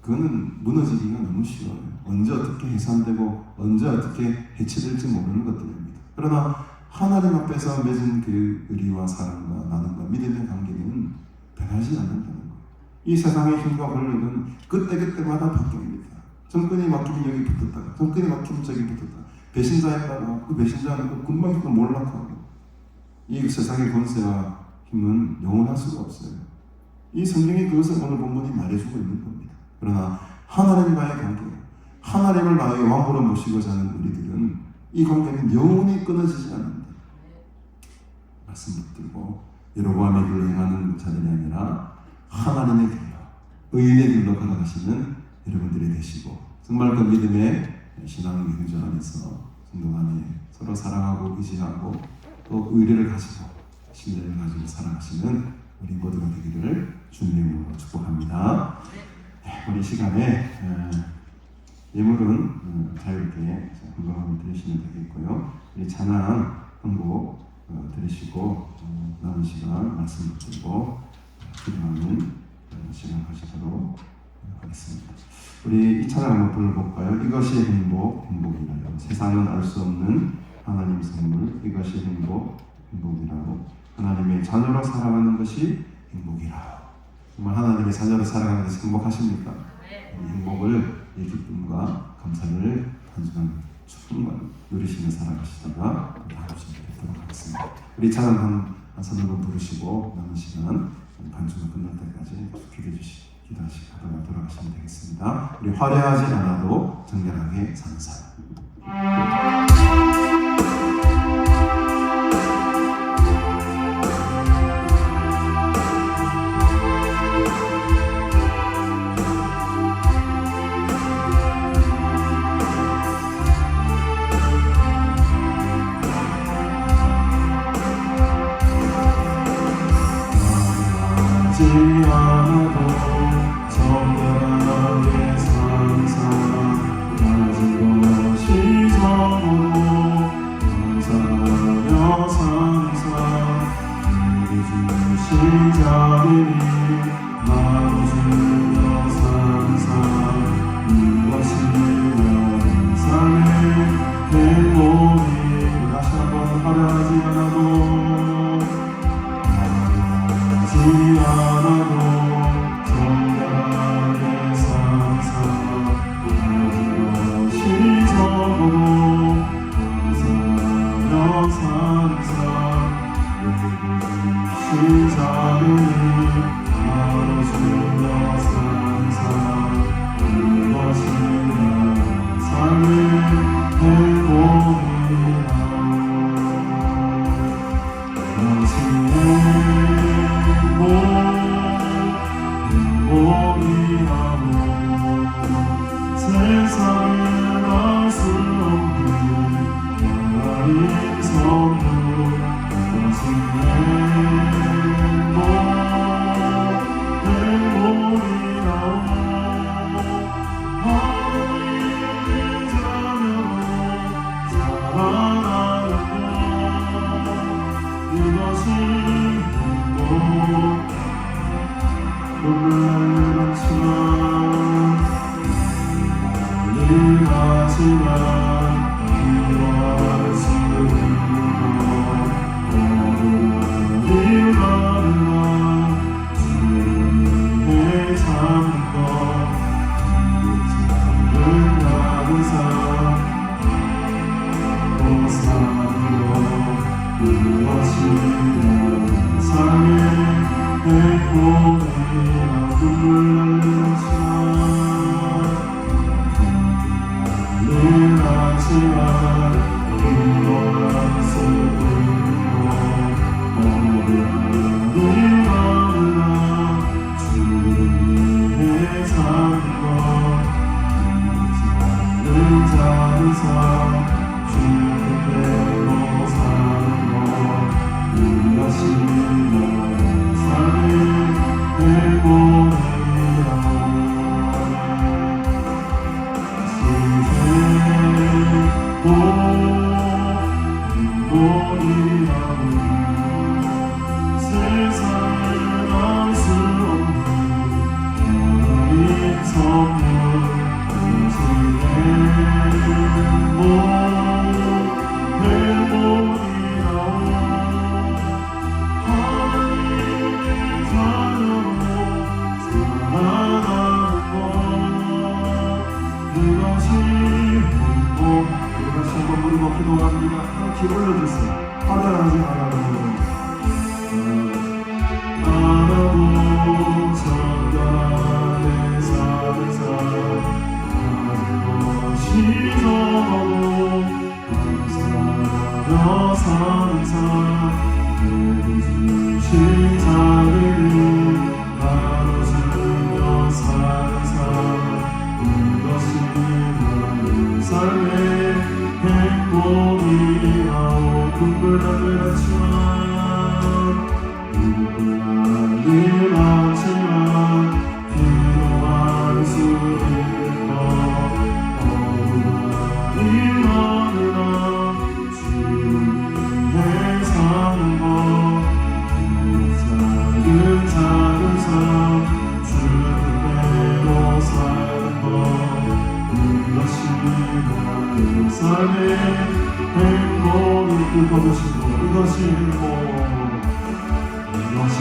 그거는 무너지기가 너무 쉬워요. 언제 어떻게 해산되고 언제 어떻게 해체될지 모르는 것들입니다. 그러나 하나님 앞에서 맺은 그 의리와 사랑과 나눔과 믿음의 관계는 변하지 않는다는 거예요. 이 세상의 힘과 권력은 그때그때마다 바뀝니다. 정권이 바뀌면 여기 붙었다가 정권이 바뀌면 저기 붙었다가 배신자였다가 그 배신자는 그 금방 또 몰락하고 이 세상의 권세와 힘은 영원할 수가 없어요. 이 성경이 그것을 오늘 본문이 말해주고 있는 겁니다. 그러나 하나님과의 관계, 하나님을 나의 왕으로 모시고자 하는 우리들은 이 관계는 영원히 끊어지지 않는다. 말씀 붙들고 여로보암의 길로 행하는 자들이 아니라 하나님의 길로, 의인의 길로 걸어가시는 여러분들이 되시고 정말 그 믿음의 신앙의 경전 안에서 성도 간에 서로 사랑하고 의지하고 또 의리를 가지고 신뢰를 가지고 살아가시는 우리 모두가 되기를 주님으로 축복합니다. 우리 시간에 예물은 자유롭게 헌금하면 드리시면 되겠고요. 우리 찬양 한곡 들으시고 남은 시간 말씀 듣고 기도하는 시간 가지도록 하겠습니다. 우리 이 찬양 한번 불러볼까요? 이것이 행복, 행복이라요. 세상은 알 수 없는 하나님 선물, 이것이 행복, 행복이라고. 하나님의 자녀로 살아가는 것이 행복이라. 정말 하나님의 자녀로 살아가는 것이 행복하십니까? 이 행복을, 이 기쁨과 감사를 단순한 축복만 누리시며 살아가시다가 다음 시간에 뵙도록 하겠습니다. 우리 찬양 한 서너 번 부르시고 남은 시간 반주가 끝날 때까지 기도해 주시고 기도하시다가 돌아가시면 되겠습니다. 우리 화려하지 않아도 정결하게 사는 삶. 눈물 우리 다시 한번 부르고 기도합니다. 함께 올려주세요. 하나님 하나님 하나님 성간에 사는 사람 시선으로 감사하며 사는 사람 내게 주신 자비를 나눠주며 사는 사람 이것이 나의 삶의 행복이라오. 눈물나는 같지만 눈물나는 같지만 기도할 수 있는 것 어른아니마누나 주를 위해 사는 것 작은 삶 주님대로 사는 것 이것이 나의 삶의 행복이 그것이 이것이 행복 이것이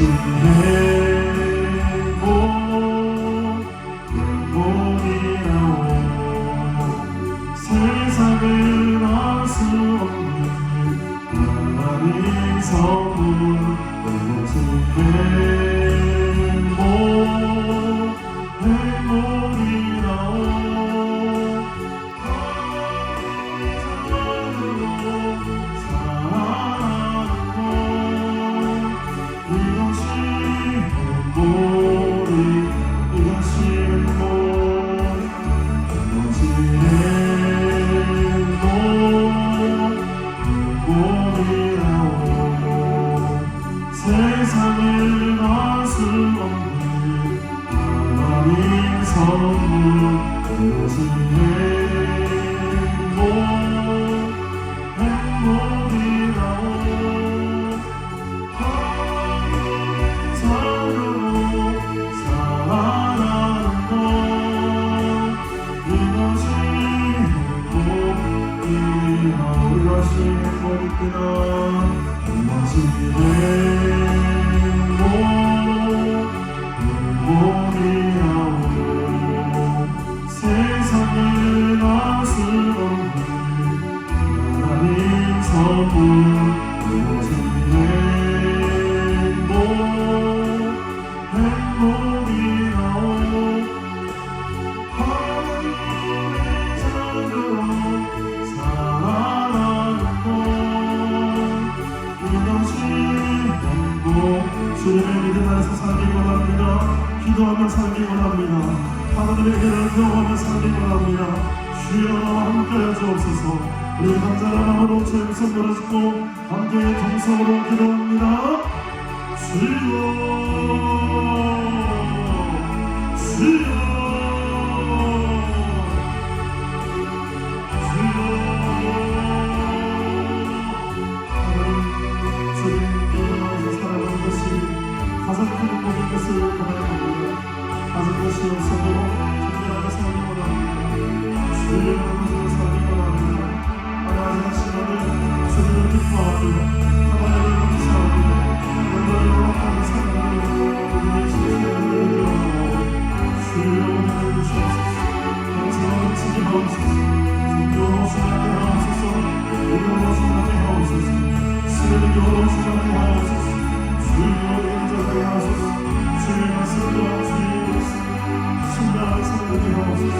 행복이라오. 세상을 알 수 없는 하나님 선물 이것이 행복이라오. 세상을 알 수 없는 하나님 선물 그것이 행복이라오. 하나님 살아가는 것 이것이 행복이라오. 이것이 행복이구나. 이것이 행복이라오. 세상을 알 수 없는 하나님 선물 이것이 행복이라오. 하나님의 자녀로 살아가는 것 이것이 행복. 주님의 믿음 안에서 살기를 원합니다. 기도하며 살기를 원합니다. 하나님의 은혜를 경험하며 살기를 원합니다. 주여 함께해 주옵소서. 우리 감사한 마음으로 주의 손들어 짚고 함께 동성으로 기도합니다. 주여 주여 가장 큰 행복인 것을 고백합니다. 가진 것이 없어도 존재하며 살기 원합니다. 주의 이름으로 살기 원합니다. 하나님 하시나를 주님을 기뻐하며 하나님을 감사합니다. 너희를 영원하게 사랑하며 우리의 신세를 드리옵나이다. 주의 은혜를 주옵소서. 감사하는 지기 하옵소서. 성교로우시나게 하옵소서. 이로우시나게 하옵소서. 스레기로우시나게 하옵소서. 주의 인자하게 하소서. 주의 말씀과 주의 말씀 신나게 살게 하옵소서.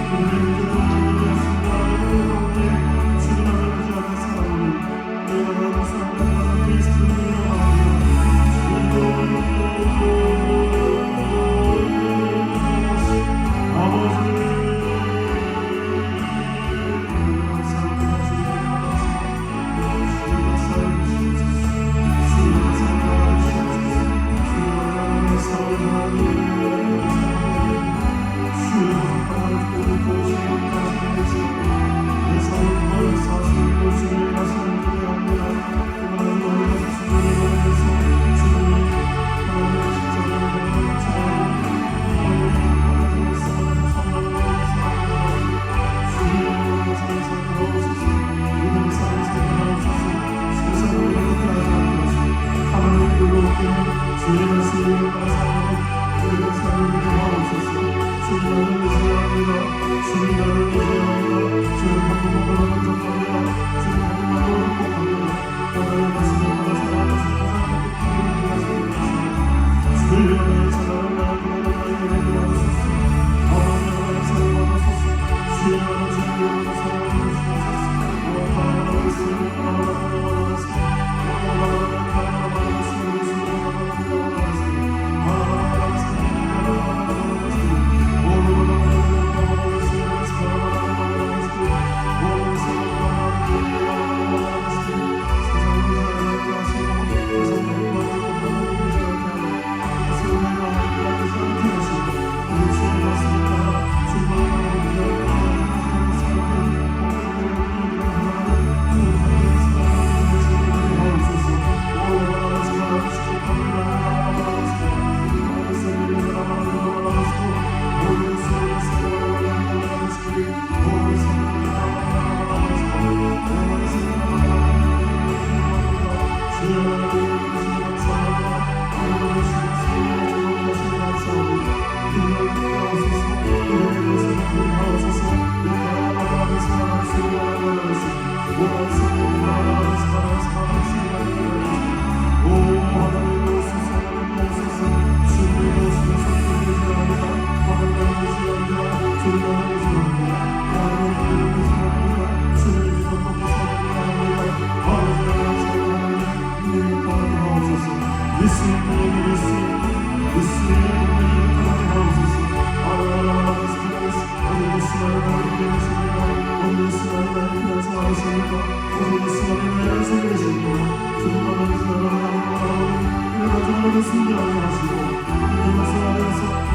우리의 믿음을 믿으셨습니다. 여러분께 주님 앞에 의지하는 사람을 내가 나는 사람을 나는 그리스도를 영화합니다. 아버지 주여 하나님 오늘 수많은 나의 그냥 살아계십니까? 오늘 수많은 나의 살아계십니까? 주님만을 기다려하고 그를 가져가는 승리하게 하시고 이내 말씀 안에서